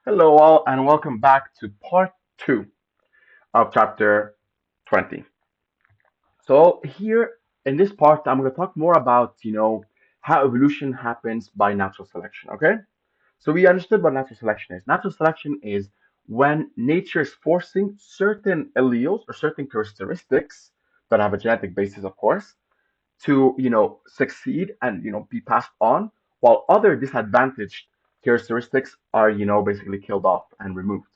Hello, all, and welcome back to part two of chapter 20. So, here in this part, I'm going to talk more about, how evolution happens by natural selection. Okay? So, we understood what natural selection is. Natural selection is when nature is forcing certain alleles or certain characteristics that have a genetic basis, of course, to, succeed and, be passed on, while other disadvantaged characteristics are, basically killed off and removed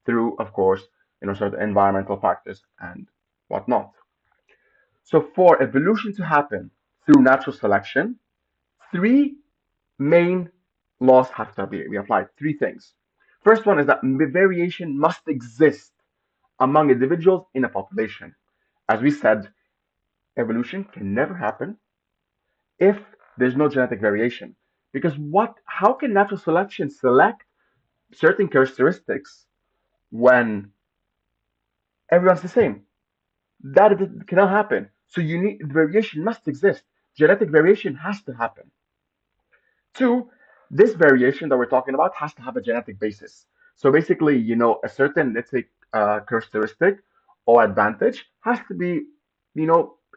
through, of course, certain environmental factors and whatnot. So for evolution to happen through natural selection, three main laws have to be applied. Three things. First one is that variation must exist among individuals in a population. As we said, evolution can never happen if there's no genetic variation. Because how can natural selection select certain characteristics when everyone's the same? That cannot happen. So variation must exist. Genetic variation has to happen. Two, this variation that we're talking about has to have a genetic basis. So basically, a certain, let's say, characteristic or advantage has to be,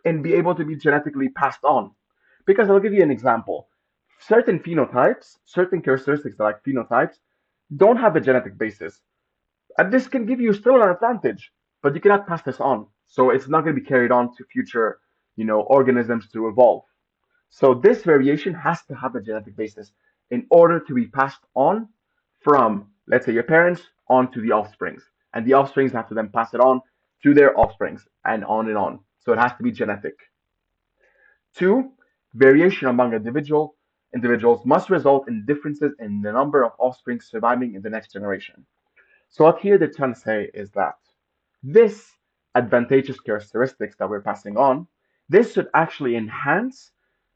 and be able to be genetically passed on. Because I'll give you an example. Certain phenotypes, certain characteristics like phenotypes, don't have a genetic basis. And this can give you still an advantage, but you cannot pass this on. So it's not going to be carried on to future, organisms to evolve. So this variation has to have a genetic basis in order to be passed on from, let's say, your parents onto the offsprings. And the offsprings have to then pass it on to their offsprings and on and on. So it has to be genetic. Two, variation among individuals must result in differences in the number of offspring surviving in the next generation. So what here they're trying to say is that this advantageous characteristics that we're passing on, this should actually enhance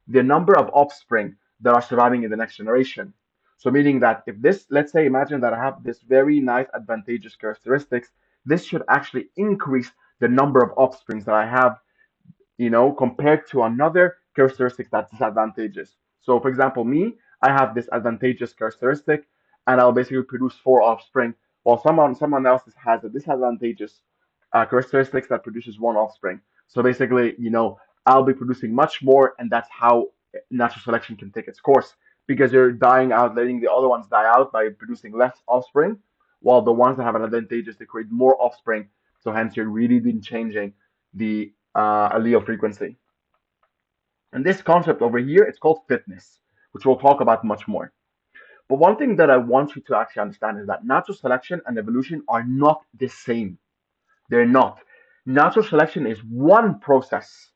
the number of offspring that are surviving in the next generation. So meaning that if this, let's say, imagine that I have this very nice advantageous characteristics, this should actually increase the number of offsprings that I have, compared to another characteristic that's disadvantageous. So, for example, me, I have this advantageous characteristic, and I'll basically produce four offspring, while someone else has a disadvantageous characteristics that produces one offspring. So basically, I'll be producing much more, and that's how natural selection can take its course because you're dying out, letting the other ones die out by producing less offspring, while the ones that have an advantageous they create more offspring. So hence, you're really been changing the allele frequency. And this concept over here, it's called fitness, which we'll talk about much more. But one thing that I want you to actually understand is that natural selection and evolution are not the same. They're not. Natural selection is one process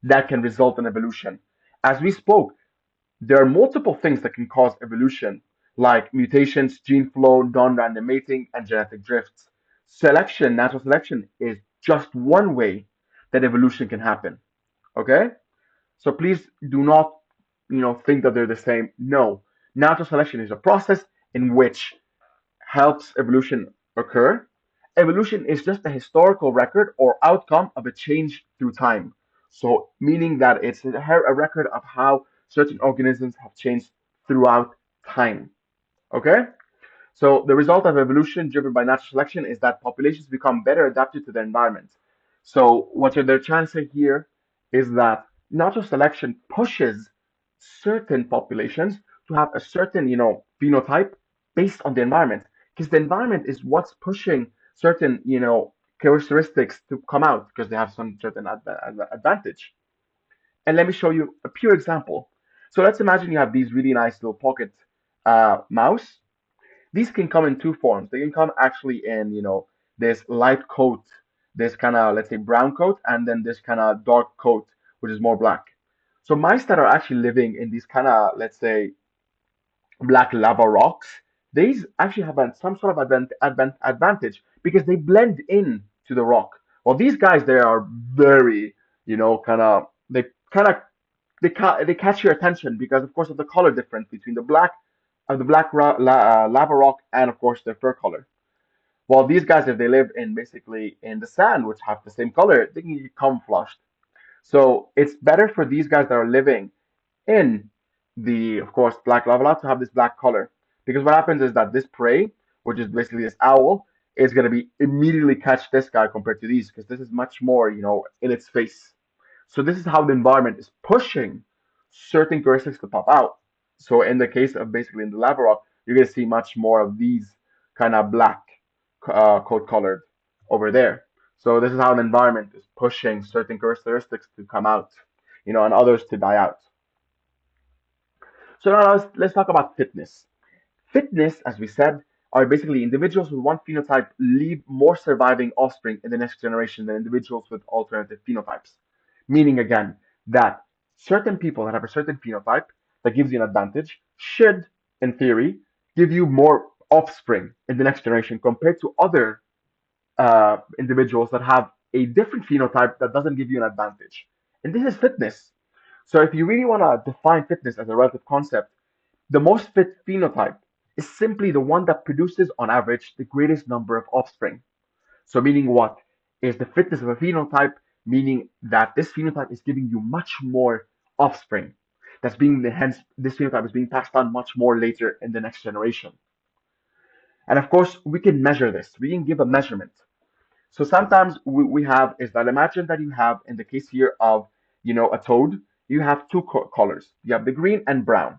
that can result in evolution. As we spoke, there are multiple things that can cause evolution, like mutations, gene flow, non-random mating, and genetic drifts. Natural selection, is just one way that evolution can happen. Okay? So please do not, think that they're the same. No. Natural selection is a process in which helps evolution occur. Evolution is just a historical record or outcome of a change through time. So, meaning that it's a record of how certain organisms have changed throughout time. Okay? So, the result of evolution driven by natural selection is that populations become better adapted to their environment. So, what they're trying to say here is that natural selection pushes certain populations to have a certain, phenotype based on the environment, because the environment is what's pushing certain, characteristics to come out because they have some certain advantage. And let me show you a pure example. So let's imagine you have these really nice little pocket mouse. These can come in two forms. They can come actually in, this light coat, this kind of, let's say, brown coat, and then this kind of dark coat, which is more black. So mice that are actually living in these kind of, let's say, black lava rocks, these actually have some sort of advantage because they blend in to the rock. Well, these guys, they are very, kind of, they catch your attention because, of course, of the color difference between the black lava rock and, of course, their fur color. While these guys, if they live in basically in the sand, which have the same color, they can get camouflaged. So it's better for these guys that are living in the, of course, black lava to have this black color. Because what happens is that this prey, which is basically this owl, is going to be immediately catch this guy compared to these because this is much more, in its face. So this is how the environment is pushing certain characteristics to pop out. So in the case of basically in the lava rock, you're going to see much more of these kind of black coat colored over there. So this is how the environment is pushing certain characteristics to come out, and others to die out. So now let's talk about fitness. Fitness, as we said, are basically individuals with one phenotype leave more surviving offspring in the next generation than individuals with alternative phenotypes. Meaning again that certain people that have a certain phenotype that gives you an advantage should, in theory, give you more offspring in the next generation compared to other individuals that have a different phenotype that doesn't give you an advantage. And this is fitness. So if you really want to define fitness as a relative concept, the most fit phenotype is simply the one that produces, on average, the greatest number of offspring. So, meaning what? Is the fitness of a phenotype, meaning that this phenotype is giving you much more offspring. That's being, hence, this phenotype is being passed on much more later in the next generation. And of course, we can measure this. We can give a measurement. So sometimes we have is that imagine that you have, in the case here of, a toad, you have two colors. You have the green and brown.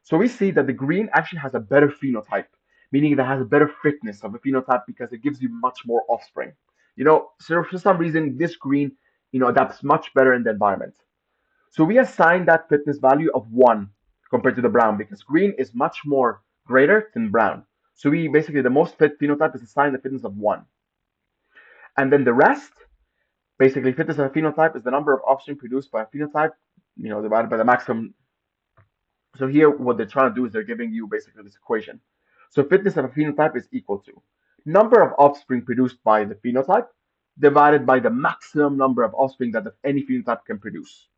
So we see that the green actually has a better phenotype, meaning that has a better fitness of a phenotype because it gives you much more offspring. So for some reason, this green, adapts much better in the environment. So we assign that fitness value of 1 compared to the brown because green is much more greater than brown. So we basically, the most fit phenotype is assigned the fitness of 1. And then the rest, basically, fitness of a phenotype is the number of offspring produced by a phenotype, divided by the maximum. So here, what they're trying to do is they're giving you basically this equation. So fitness of a phenotype is equal to number of offspring produced by the phenotype divided by the maximum number of offspring that any phenotype can produce.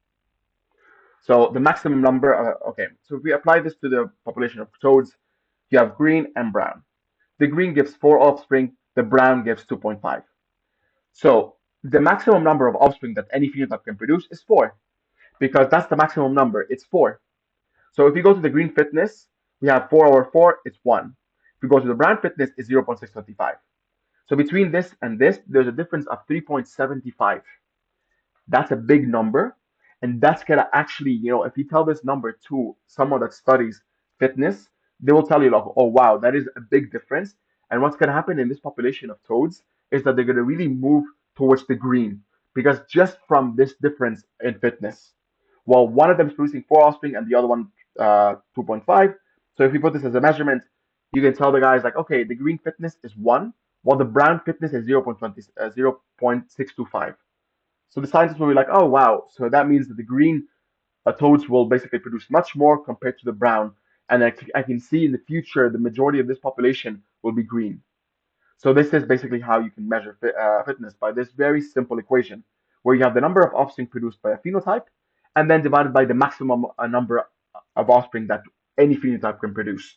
So the maximum number, okay, so if we apply this to the population of toads, you have green and brown. The green gives 4 offspring, the brown gives 2.5. So the maximum number of offspring that any phenotype can produce is 4 because that's the maximum number, it's 4. So if you go to the green fitness, we have 4 over 4, it's 1. If you go to the brown fitness, it's 0.625. So between this and this, there's a difference of 3.75. That's a big number. And that's going to actually, if you tell this number to someone that studies fitness, they will tell you, like, oh, wow, that is a big difference. And what's going to happen in this population of toads is that they're going to really move towards the green because just from this difference in fitness, well, one of them is producing 4 offspring and the other one 2.5. So if we put this as a measurement, you can tell the guys, like, okay, the green fitness is 1, while the brown fitness is 0.625. So the scientists will be like, oh, wow. So that means that the green toads will basically produce much more compared to the brown. And I can see in the future, the majority of this population will be green. So this is basically how you can measure fitness by this very simple equation, where you have the number of offspring produced by a phenotype, and then divided by the maximum number of offspring that any phenotype can produce.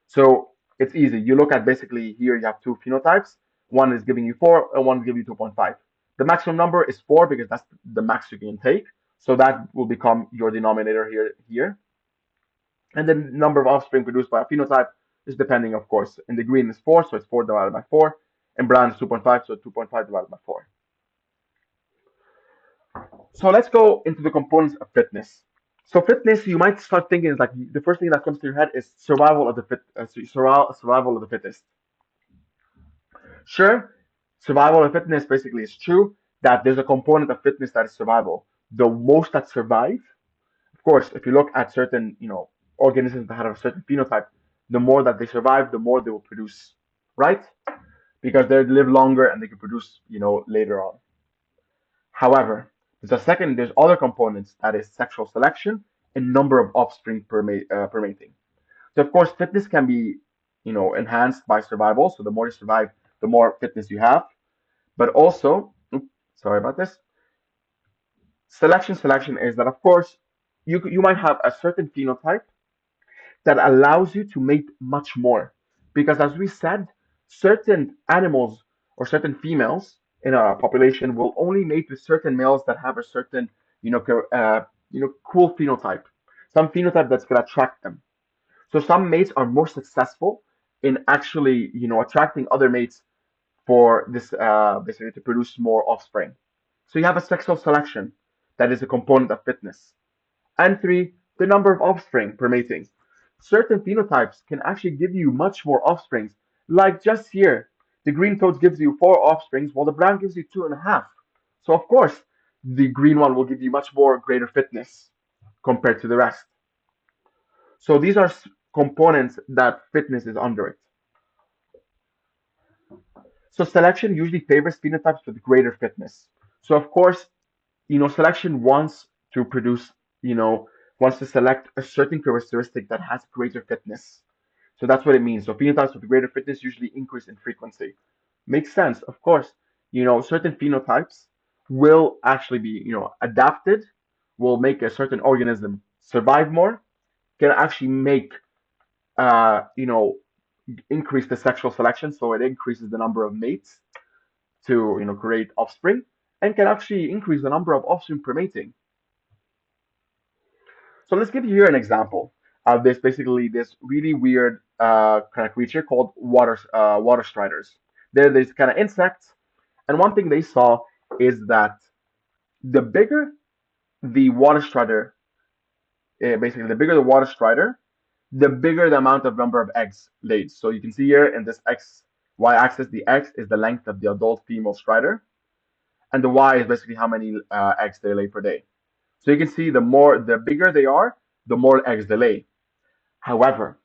So it's easy. You look at basically here you have two phenotypes. One is giving you 4 and one is giving you 2.5. The maximum number is 4 because that's the max you can take. So that will become your denominator here. And the number of offspring produced by a phenotype is depending, of course. In the green is 4, so it's 4 divided by 4. In brown is 2.5, so 2.5 divided by 4. So let's go into the components of fitness. So fitness, you might start thinking is like the first thing that comes to your head is survival of the fittest. Sure, survival of fitness basically is true that there's a component of fitness that is survival. The most that survive, of course, if you look at certain, organisms that have a certain phenotype, the more that they survive, the more they will produce, right? Because they live longer and they can produce, later on. However, there's other components that is sexual selection and number of offspring per mating. So of course, fitness can be, enhanced by survival. So the more you survive, the more fitness you have. But also, sorry about this. Selection is that of course you might have a certain phenotype that allows you to mate much more. Because as we said, certain animals or certain females in a population will only mate with certain males that have a certain, cool phenotype, some phenotype that's gonna attract them. So some mates are more successful in actually, attracting other mates for this, basically to produce more offspring. So you have a sexual selection that is a component of fitness. And three, the number of offspring per mating. Certain phenotypes can actually give you much more offsprings. Like just here, the green toad gives you four offsprings, while the brown gives you two and a half. So of course, the green one will give you much more greater fitness compared to the rest. So these are components that fitness is under it. So selection usually favors phenotypes with greater fitness. So of course, selection wants to produce, you know, wants to select a certain characteristic that has greater fitness. So that's what it means. So phenotypes with greater fitness usually increase in frequency. Makes sense, of course. Certain phenotypes will actually be, adapted, will make a certain organism survive more, can actually make, increase the sexual selection, so it increases the number of mates to, create offspring, and can actually increase the number of offspring per mating. So let's give you here an example of this. Basically, this really weird kind of creature called water striders. They're these kind of insects, and one thing they saw is that the bigger the water strider, basically the bigger the water strider, the bigger the amount of number of eggs laid. So you can see here in this x y-axis, the x is the length of the adult female strider, and the y is basically how many eggs they lay per day. So you can see the bigger they are, the more eggs they lay. However,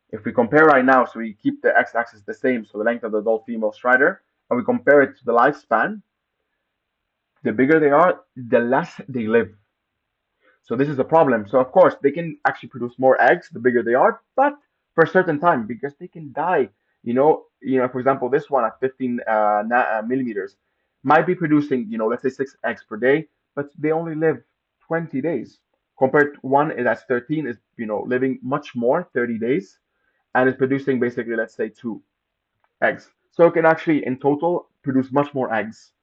if we compare right now, so we keep the x-axis the same, so the length of the adult female strider, and we compare it to the lifespan, the bigger they are, the less they live. So this is a problem. So of course, they can actually produce more eggs the bigger they are, but for a certain time because they can die. For example, this one at 15 millimeters might be producing, let's say 6 eggs per day, but they only live 20 days. Compared to one that's 13 is, living much more, 30 days, and is producing basically, let's say, 2 eggs. So it can actually, in total, produce much more eggs.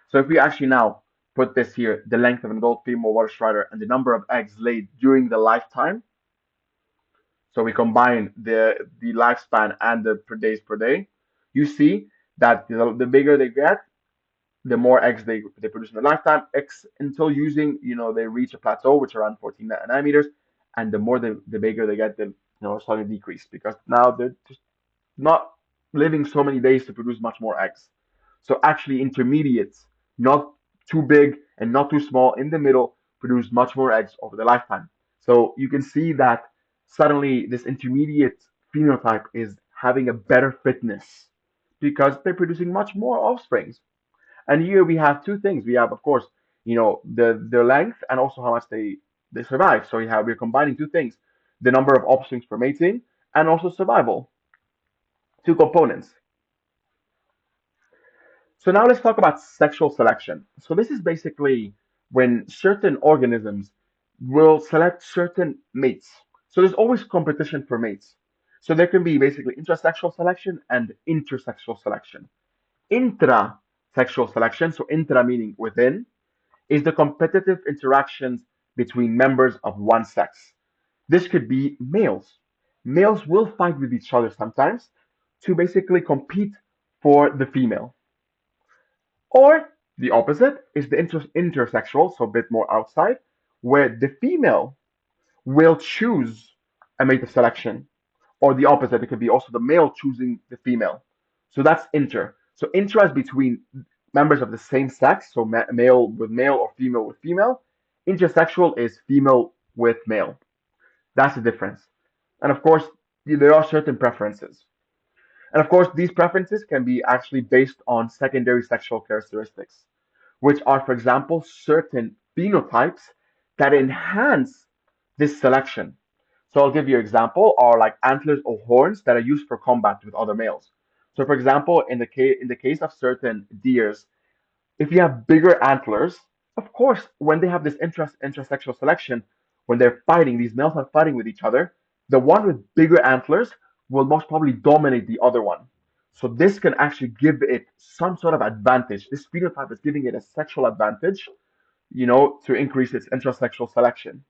So if we actually now put this here, the length of an adult female water strider and the number of eggs laid during the lifetime, so we combine the lifespan and the per days per day, you see that the bigger they get, the more eggs they produce in their lifetime, X until using, they reach a plateau, which are around 14 nanometers, and the more the bigger they get, the suddenly decrease because now they're just not living so many days to produce much more eggs. So actually intermediates, not too big and not too small, in the middle, produce much more eggs over the lifetime. So you can see that suddenly this intermediate phenotype is having a better fitness because they're producing much more offsprings. And here we have two things. We have, of course, the length and also how much they survive. So we're combining two things: the number of offsprings per mating and also survival. Two components. So now let's talk about sexual selection. So this is basically when certain organisms will select certain mates. So there's always competition for mates. So there can be basically intrasexual selection and intersexual selection. Intrasexual selection, so intra meaning within, is the competitive interactions between members of one sex. This could be males. Males will fight with each other sometimes to basically compete for the female. Or the opposite is the intersexual, so a bit more outside, where the female will choose a mate of selection. Or the opposite, it could be also the male choosing the female. So that's inter. So inter is between members of the same sex, so male with male or female with female. Intersexual is female with male. That's the difference. And of course, there are certain preferences. And of course, these preferences can be actually based on secondary sexual characteristics, which are, for example, certain phenotypes that enhance this selection. So I'll give you an example, are like antlers or horns that are used for combat with other males. So for example, in the case of certain deers, if you have bigger antlers, of course, when they have this intrasexual selection, when they're fighting, these males are fighting with each other, the one with bigger antlers will most probably dominate the other one. So this can actually give it some sort of advantage. This phenotype is giving it a sexual advantage, to increase its intrasexual selection.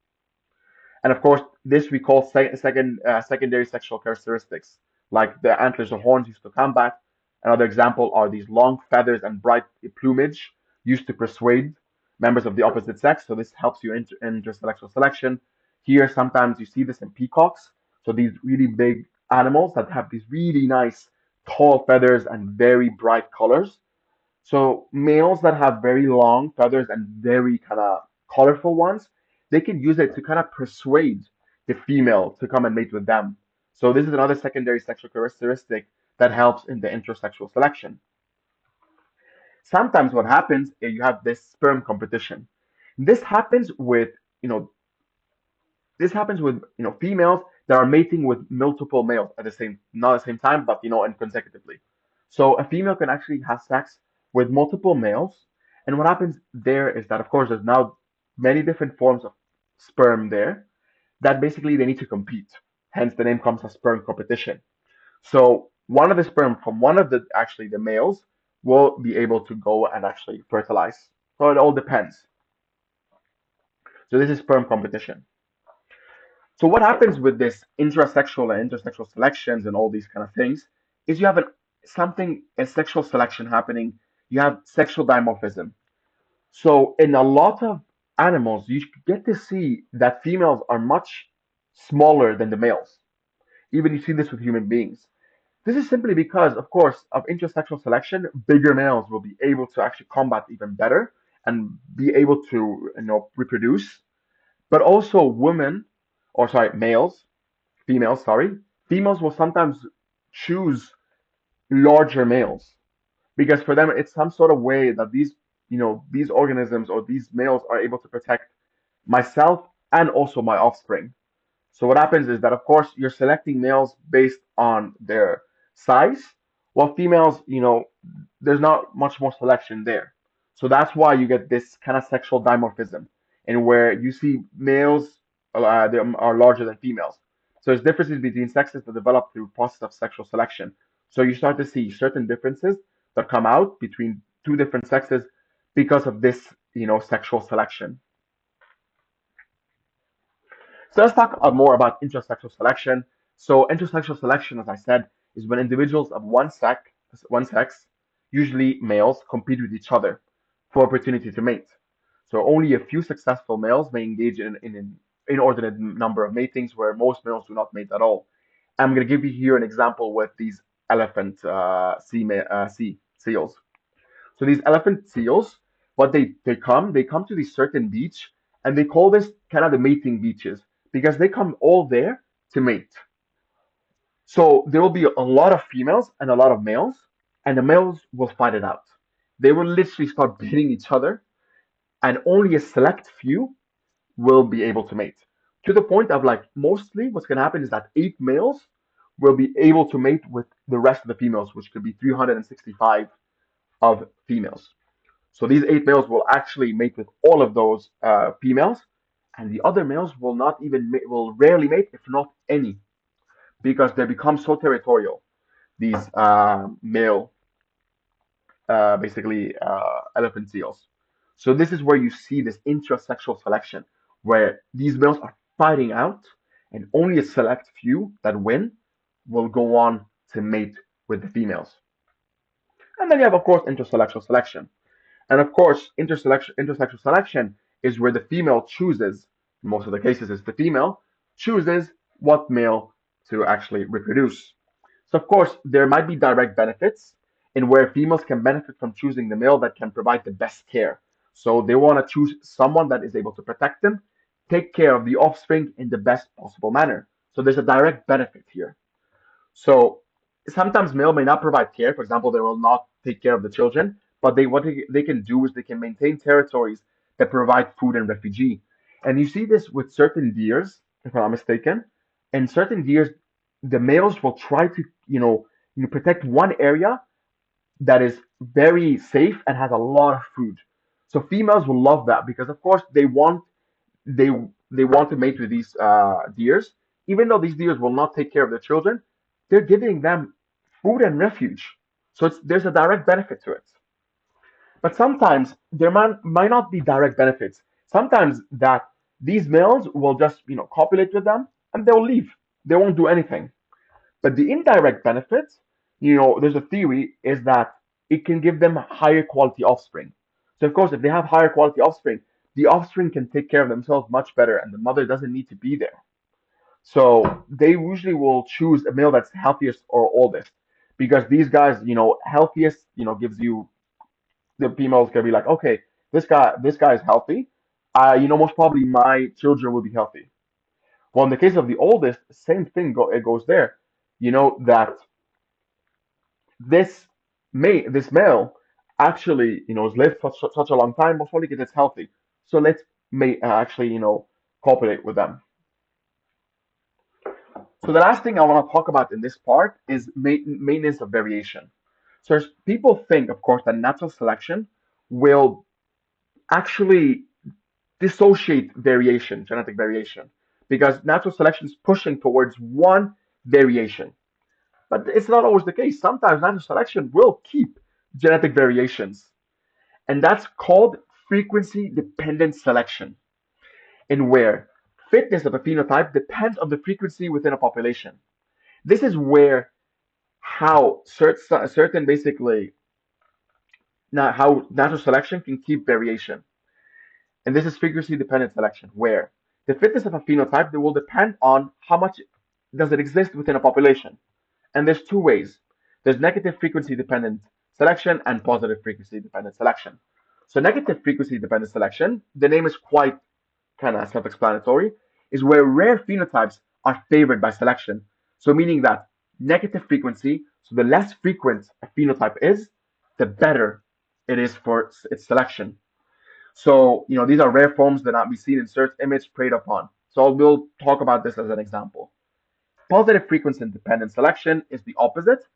And of course, this we call secondary sexual characteristics, like the antlers or horns used to combat. Another example are these long feathers and bright plumage used to persuade members of the opposite sex. So this helps you in intersexual selection. Here, sometimes you see this in peacocks. So these really big animals that have these really nice tall feathers and very bright colors. So males that have very long feathers and very kind of colorful ones, they can use it to kind of persuade the female to come and mate with them. So this is another secondary sexual characteristic that helps in the intersexual selection. Sometimes what happens is you have this sperm competition. This happens with, you know, this happens with, females that are mating with multiple males at the same, not at the same time, but and consecutively. So a female can actually have sex with multiple males, and what happens there is that, of course, there's now many different forms of sperm there that basically they need to compete. Hence, the name comes as sperm competition. So one of the sperm from one of the actually the males will be able to go and actually fertilize. So it all depends. So this is sperm competition. So what happens with this intrasexual and intersexual selections and all these kind of things is you have a sexual selection happening. You have sexual dimorphism. So in a lot of animals, you get to see that females are much smaller than the males. Even you see this with human beings. This is simply because, of course, of intersexual selection, bigger males will be able to actually combat even better and be able to, reproduce. But also women, or sorry, females, sorry, females will sometimes choose larger males because for them it's some sort of way that these organisms or these males are able to protect myself and also my offspring. So what happens is that, of course, you're selecting males based on their size, while females, there's not much more selection there. So that's why you get this kind of sexual dimorphism, and where you see males they are larger than females. So there's differences between sexes that develop through process of sexual selection. So you start to see certain differences that come out between two different sexes because of this, sexual selection. So let's talk more about intersexual selection. So intersexual selection, as I said, is when individuals of one sex, usually males, compete with each other for opportunity to mate. So only a few successful males may engage in an inordinate number of matings, where most males do not mate at all. I'm going to give you here an example with these elephant sea seals. So these elephant seals, what they come to this certain beach, and they call this kind of the mating beaches because they come all there to mate. So there will be a lot of females and a lot of males, and the males will fight it out. They will literally start beating each other, and only a select few will be able to mate. To the point of like mostly what's gonna happen is that 8 males will be able to mate with the rest of the females, which could be 365 of females. So these 8 males will actually mate with all of those females, and the other males will not even will rarely mate, if not any, because they become so territorial. These male, basically elephant seals. So this is where you see this intrasexual selection, where these males are fighting out, and only a select few that win will go on to mate with the females. And then you have, of course, intersexual selection. And of course, intersexual selection is where the female chooses, in most of the cases, it's the female chooses what male to actually reproduce. So, of course, there might be direct benefits in where females can benefit from choosing the male that can provide the best care. So, they want to choose someone that is able to protect them, take care of the offspring in the best possible manner. So, there's a direct benefit here. So sometimes male may not provide care. For example, they will not take care of the children, but they can do is they can maintain territories that provide food and refugee. And you see this with certain deers, if I'm not mistaken. In certain deers, the males will try to, protect one area that is very safe and has a lot of food. So females will love that because, of course, they they want to mate with these deers, even though these deers will not take care of their children. They're giving them food and refuge, so there's a direct benefit to it. But sometimes there might not be direct benefits. Sometimes that these males will just copulate with them and they'll leave. They won't do anything. But the indirect benefit, there's a theory is that it can give them higher quality offspring. So of course, if they have higher quality offspring, the offspring can take care of themselves much better, and the mother doesn't need to be there. So they usually will choose a male that's healthiest or oldest, because these guys, healthiest, gives you the female's gonna be like, okay, this guy is healthy. Most probably my children will be healthy. Well, in the case of the oldest, same thing. It goes there. That this male actually, has lived for such a long time, most probably because it's healthy. So let's may actually, cooperate with them. So the last thing I want to talk about in this part is maintenance of variation. So people think, of course, that natural selection will actually dissociate variation, genetic variation, because natural selection is pushing towards one variation. But it's not always the case. Sometimes natural selection will keep genetic variations, and that's called frequency dependent selection, in where fitness of a phenotype depends on the frequency within a population. This is where how certain basically not how natural selection can keep variation. And this is frequency dependent selection, where the fitness of a phenotype that will depend on how much does it exist within a population. And there's two ways. There's negative frequency dependent selection and positive frequency dependent selection. So negative frequency dependent selection, the name is quite kind of self-explanatory, is where rare phenotypes are favored by selection. So meaning that negative frequency, so the less frequent a phenotype is, the better it is for its selection. So, these are rare forms that not be seen in search image preyed upon. So we'll talk about this as an example. Positive frequency independent selection is the opposite,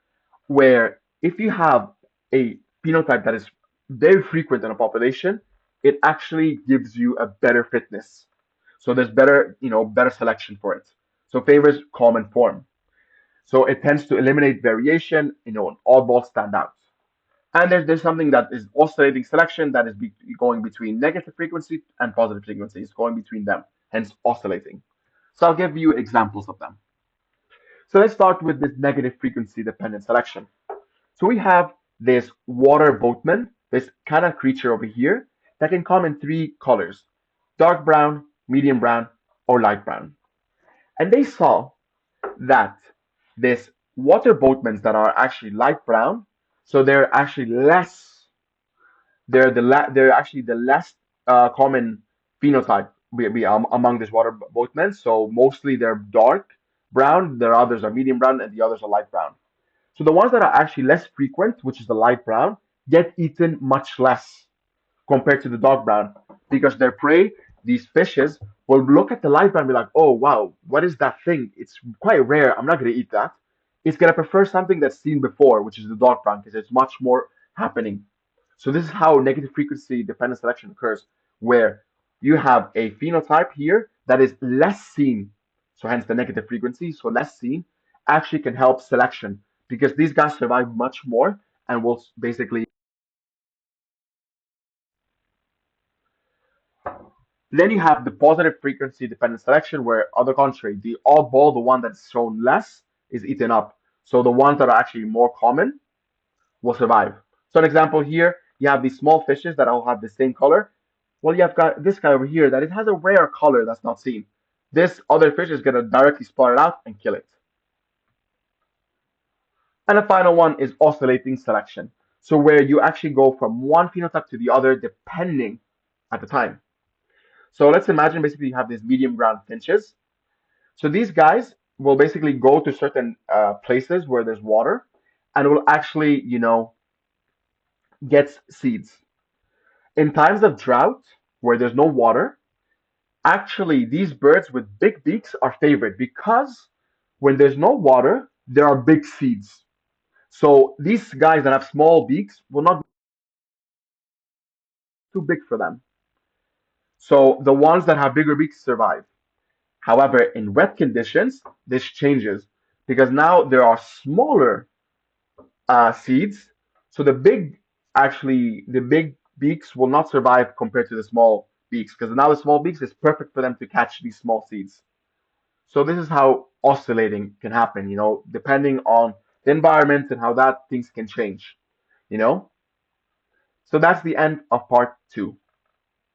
where if you have a phenotype that is very frequent in a population, it actually gives you a better fitness. So there's better selection for it. So favors common form. So it tends to eliminate variation, and oddballs stand out. And there's something that is oscillating selection that is going between negative frequency and positive frequency. It's going between them, hence oscillating. So I'll give you examples of them. So let's start with this negative frequency dependent selection. So we have this water boatman, this kind of creature over here that can come in three colors: dark brown, medium brown, or light brown. And they saw that this water boatmen that are actually light brown, so they're actually the less common phenotype among these water boatmen. So mostly they're dark brown, the others are medium brown, and the others are light brown. So the ones that are actually less frequent, which is the light brown, get eaten much less compared to the dark brown, because their prey, these fishes, will look at the light brown and be like, oh wow, what is that thing? It's quite rare. I'm not gonna eat that. It's gonna prefer something that's seen before, which is the dark brown, because there's much more happening. So this is how negative frequency dependent selection occurs, where you have a phenotype here that is less seen, so hence the negative frequency, so less seen, actually can help selection, because these guys survive much more and will basically. Then you have the positive frequency dependent selection, where, on the contrary, the oddball, the one that's shown less, is eaten up. So the ones that are actually more common will survive. So an example here, you have these small fishes that all have the same color. Well, you have got this guy over here that it has a rare color that's not seen. This other fish is gonna directly spot it out and kill it. And the final one is oscillating selection. So where you actually go from one phenotype to the other depending at the time. So let's imagine basically you have these medium ground finches. So these guys will basically go to certain places where there's water and will actually, get seeds. In times of drought, where there's no water, actually these birds with big beaks are favored, because when there's no water, there are big seeds. So these guys that have small beaks will not be too big for them. So the ones that have bigger beaks survive. However, in wet conditions, this changes, because now there are smaller seeds. So the big beaks will not survive compared to the small beaks, because now the small beaks is perfect for them to catch these small seeds. So this is how oscillating can happen, depending on the environment and how that things can change, you know? So that's the end of part two.